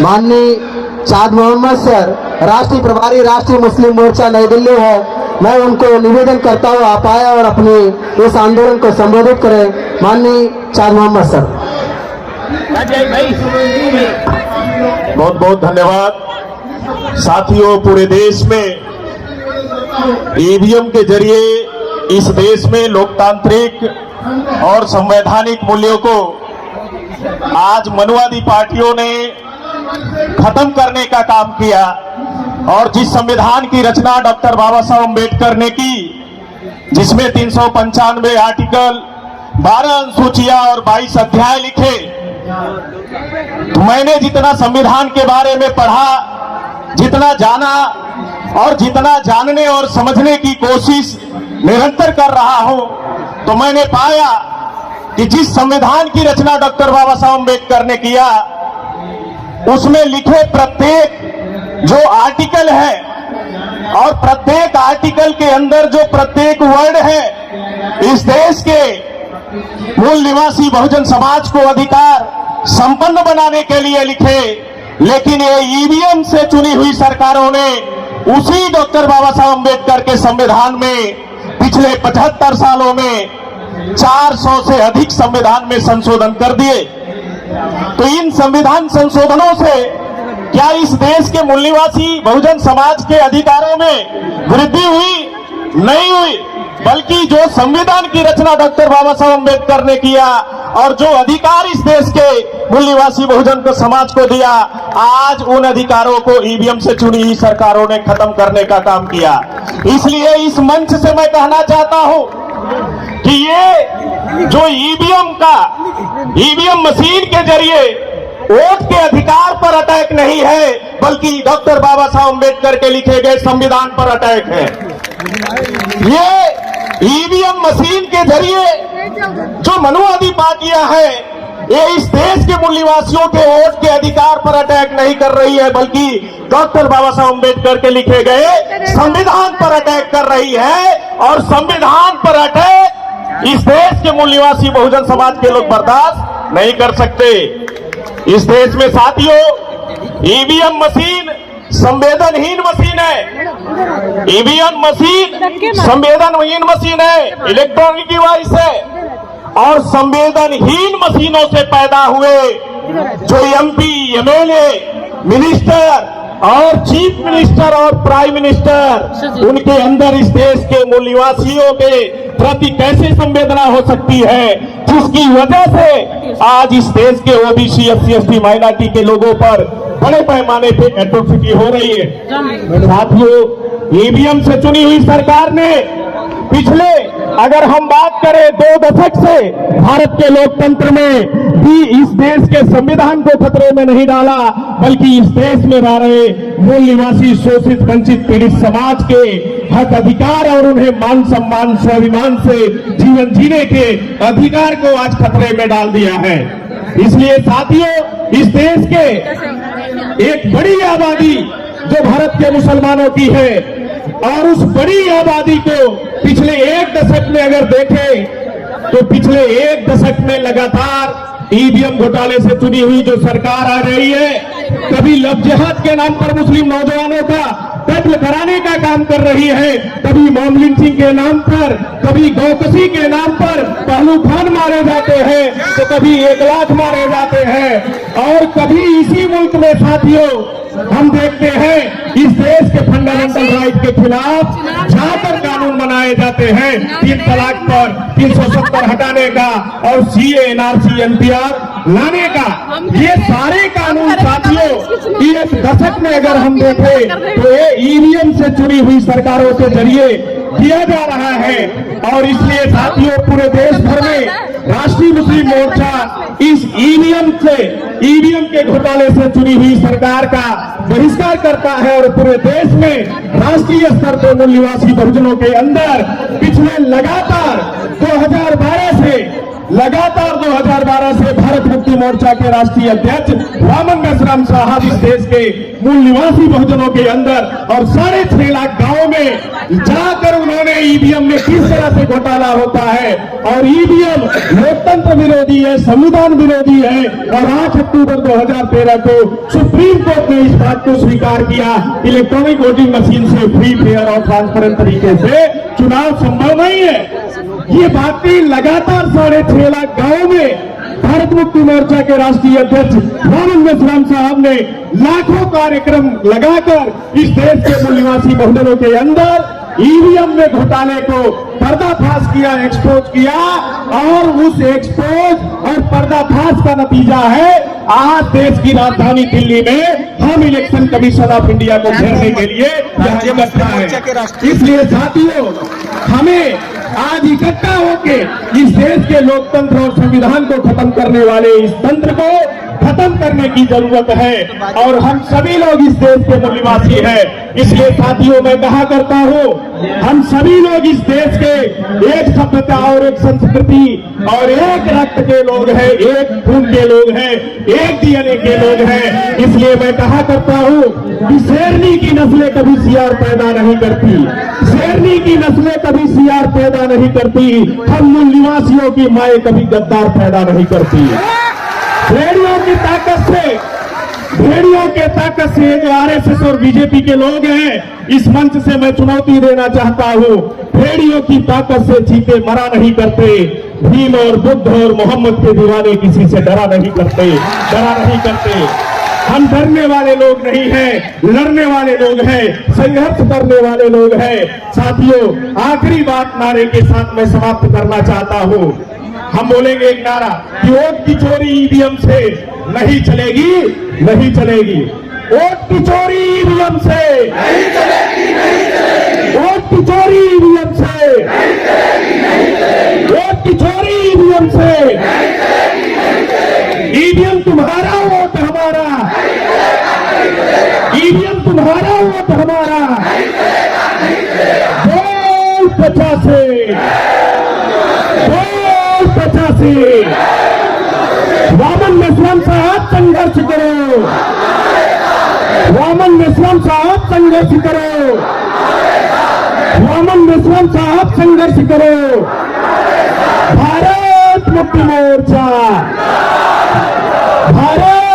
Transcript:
माननीय चाँद मोहम्मद सर, राष्ट्रीय प्रभारी राष्ट्रीय मुस्लिम मोर्चा नई दिल्ली है, मैं उनको निवेदन करता हूँ आप आए और अपनी इस आंदोलन को संबोधित करें। माननीय चाँद मोहम्मद सर। बहुत बहुत धन्यवाद। साथियों, पूरे देश में ईवीएम के जरिए इस देश में लोकतांत्रिक और संवैधानिक मूल्यों को आज मनुवादी पार्टियों ने खत्म करने का काम किया और जिस संविधान की रचना डॉक्टर बाबा साहब अम्बेडकर ने की, जिसमें 395 आर्टिकल, 12 अनुसूचियां और 22 अध्याय लिखे, तो मैंने जितना संविधान के बारे में पढ़ा, जितना जाना और जितना जानने और समझने की कोशिश निरंतर कर रहा हूं, तो मैंने पाया कि जिस संविधान की रचना डॉक्टर बाबा साहब अम्बेडकर ने किया, उसमें लिखे प्रत्येक जो आर्टिकल है और प्रत्येक आर्टिकल के अंदर जो प्रत्येक वर्ड है, इस देश के मूल निवासी बहुजन समाज को अधिकार संपन्न बनाने के लिए लिखे। लेकिन ये ईवीएम से चुनी हुई सरकारों ने उसी डॉक्टर बाबा साहब अम्बेडकर के संविधान में पिछले 75 सालों में 400 से अधिक संविधान में संशोधन कर दिए। तो इन संविधान संशोधनों से क्या इस देश के मूल निवासी बहुजन समाज के अधिकारों में वृद्धि हुई? नहीं हुई, बल्कि जो संविधान की रचना डॉक्टर बाबा साहब अम्बेडकर ने किया और जो अधिकार इस देश के मूल निवासी बहुजन को समाज को दिया, आज उन अधिकारों को ईवीएम से चुनी हुई सरकारों ने खत्म करने का काम किया। इसलिए इस मंच से मैं कहना चाहता हूं कि ये जो ईवीएम मशीन के जरिए वोट के अधिकार पर अटैक नहीं है, बल्कि डॉक्टर बाबा साहब अम्बेडकर के लिखे गए संविधान पर अटैक है। ये ईवीएम मशीन के जरिए जो मनुवादी पार्टियां हैं, ये इस देश के मूल निवासियों के वोट के अधिकार पर अटैक नहीं कर रही है, बल्कि डॉक्टर बाबा साहब अम्बेडकर के लिखे गए संविधान पर अटैक कर रही है। और संविधान पर अटैक इस देश के मूल निवासी बहुजन समाज के लोग बर्दाश्त नहीं कर सकते। इस देश में साथियों, ईवीएम मशीन संवेदनहीन मशीन है। ईवीएम मशीन संवेदनहीन मशीन है, इलेक्ट्रॉनिक डिवाइस है। और संवेदनहीन मशीनों से पैदा हुए जो एमपी, एमएलए, मिनिस्टर और चीफ मिनिस्टर और प्राइम मिनिस्टर, उनके अंदर इस देश के मूल निवासियों के प्रति कैसे संवेदना हो सकती है, जिसकी वजह से आज इस देश के ओबीसी, एससी, एसटी, माइनॉरिटी के लोगों पर बड़े पैमाने पे एट्रोसिटी हो रही है। साथियों, ईवीएम से चुनी हुई सरकार ने पिछले, अगर हम बात करें 2 दशक से, भारत के लोकतंत्र में भी इस देश के संविधान को खतरे में नहीं डाला, बल्कि इस देश में रह रहे मूल निवासी शोषित, वंचित, पीड़ित समाज के हक अधिकार और उन्हें मान सम्मान, स्वाभिमान से जीवन जीने के अधिकार को आज खतरे में डाल दिया है। इसलिए साथियों, इस देश के एक बड़ी आबादी जो भारत के मुसलमानों की है, और उस बड़ी आबादी को पिछले 1 दशक में अगर देखें, तो पिछले 1 दशक में लगातार ईवीएम घोटाले से चुनी हुई जो सरकार आ रही है, कभी लव जिहाद के नाम पर मुस्लिम नौजवानों का कत्ल कराने का काम कर रही है, कभी मॉब लिंचिंग के नाम पर, कभी गौकशी के नाम पर पहलू खान मारे जाते हैं, तो कभी 1 लाख मारे जाते हैं। और कभी इसी मुल्क में साथियों हम देखते हैं इस देश के फंडामेंटल राइट के खिलाफ जाकर कानून बनाए जाते हैं, 3 तलाक पर 370 हटाने का और सीए, एनआरसी, एनपीआर लाने का। ये सारे कानून साथियों 1 दशक में अगर हम देखें तो ये ईवीएम से चुनी हुई सरकारों के जरिए किया जा रहा है। और इसलिए साथियों, पूरे देश भर में राष्ट्रीय मुस्लिम मोर्चा इस ईवीएम के घोटाले से चुनी हुई सरकार का बहिष्कार करता है और पूरे देश में राष्ट्रीय स्तर पर मूल निवासी बहुजनों के अंदर पिछले लगातार 2012 से लगातार 2012 से भारत मुक्ति मोर्चा के राष्ट्रीय अध्यक्ष वामन मेश्राम साहब इस देश के मूल निवासी बहुजनों के अंदर और 6.5 लाख गांवों में जाकर उन्होंने ईवीएम में किस तरह से घोटाला होता है और ईवीएम लोकतंत्र विरोधी है, संविधान विरोधी है। और 8 अक्टूबर 2013 को सुप्रीम कोर्ट ने इस बात को स्वीकार किया, इलेक्ट्रॉनिक वोटिंग मशीन से फ्री, फेयर और ट्रांसपेरेंट तरीके से चुनाव संभव नहीं है। ये बातें लगातार 6.5 लाख गांवों में भारत मुक्ति मोर्चा के राष्ट्रीय अध्यक्ष वामन मेश्राम साहब ने लाखों कार्यक्रम लगाकर इस देश के मूल निवासी बहुजनों के अंदर ईवीएम में घोटाले को पर्दाफाश किया, एक्सपोज किया। और उस एक्सपोज और पर्दाफाश का नतीजा है आज देश की राजधानी दिल्ली में हम इलेक्शन कमीशन ऑफ इंडिया को घेरने के लिए यहाँ इकट्ठा है। इसलिए साथियों, हमें आज इकट्ठा होके इस देश के लोकतंत्र और संविधान को खत्म करने वाले इस तंत्र को खत्म करने की जरूरत है। और हम सभी लोग इस देश के मूल निवासी हैं। इसलिए साथियों, मैं कहा करता हूं, हम सभी लोग इस देश के एक सभ्यता और एक संस्कृति और एक रक्त के लोग हैं, एक खून के लोग हैं, एक डीएनए के लोग हैं। इसलिए मैं कहा करता हूं कि शेरनी की नस्लें कभी सियार पैदा नहीं करती, शेरनी की नस्लें कभी सियार पैदा नहीं करती, हम मूल निवासियों की माएँ कभी गद्दार पैदा नहीं करती। भेड़ियों की ताकत से जो आरएसएस और बीजेपी के लोग हैं, इस मंच से मैं चुनौती देना चाहता हूं, भेड़ियों की ताकत से चीते मरा नहीं करते। भीम और बुद्ध और मोहम्मद के दीवाने किसी से डरा नहीं करते। हम डरने वाले लोग नहीं हैं, लड़ने वाले लोग हैं, संघर्ष करने वाले लोग हैं। साथियों, आखिरी बात नारे के साथ मैं समाप्त करना चाहता हूं। हम बोलेंगे एक नारा कि वोट की चोरी ईवीएम से नहीं चलेगी। वोट की चोरी ईवीएम से नहीं चलेगी। वोट की चोरी ईवीएम से नहीं चलेगी। वोट की चोरी ईवीएम से नहीं चलेगी। ईवीएम तुम्हारा, वोट हमारा। ईवीएम तुम्हारा, वोट हमारा। बोल 85, बोल 85। वामन मेश्राम साहब संघर्ष करो, वामन मेश्राम साहब संघर्ष करो, वामन मेश्राम साहब संघर्ष करो। भारत मुक्ति मोर्चा, भारत